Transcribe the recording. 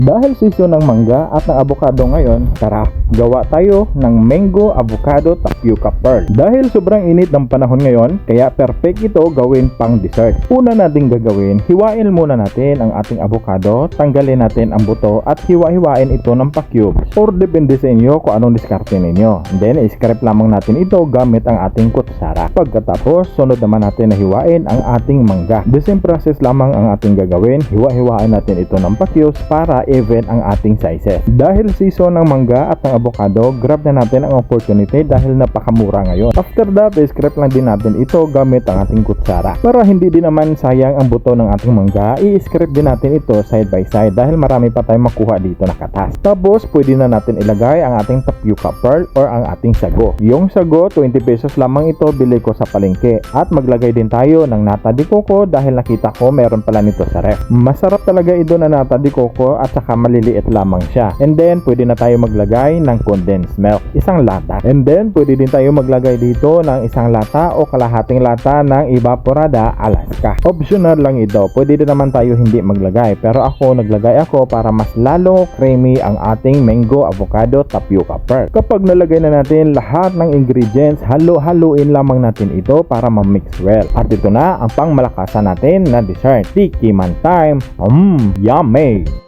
Dahil season ng mangga at ng avocado ngayon, tara, gawa tayo ng mango avocado tapioca pearl. Dahil sobrang init ng panahon ngayon, kaya perfect ito gawin pang dessert. Una nating gagawin, hiwain muna natin ang ating avocado, tanggalin natin ang buto at hiwa-hiwain ito ng pa-cubes. Or depende sa inyo kung anong diskarte ninyo. And then, i-scrape lamang natin ito gamit ang ating kutsara. Pagkatapos, sunod naman natin na hiwain ang ating mangga. The same process lamang ang ating gagawin, hiwa-hiwain natin ito ng pa-cubes para even ang ating sizes. Dahil season ng mangga at ng avocado, grab na natin ang opportunity dahil napakamura ngayon. After that, scrape lang din natin ito gamit ang ating kutsara. Para hindi din naman sayang ang buto ng ating mangga, i-scrape din natin ito side by side dahil marami pa tayong makuha dito na katas. Tapos, pwede na natin ilagay ang ating tapioca pearl or ang ating sago. Yung sago, 20 pesos lamang ito bili ko sa palengke. At maglagay din tayo ng nata de coco dahil nakita ko meron pala nito sa ref. Masarap talaga ito na nata de coco at saka maliliit lamang siya. And then, pwede na tayo maglagay ng condensed milk, isang lata. And then, pwede din tayo maglagay dito ng isang lata o kalahating lata ng evaporada Alaska. Optional lang ito. Pwede din naman tayo hindi maglagay. Pero ako, naglagay ako para mas lalo creamy ang ating mango avocado tapioca pearl. Kapag nalagay na natin lahat ng ingredients, halo-haluin lamang natin ito para ma-mix well. At ito na ang pangmalakasan natin na dessert. Tikiman time. Yummy!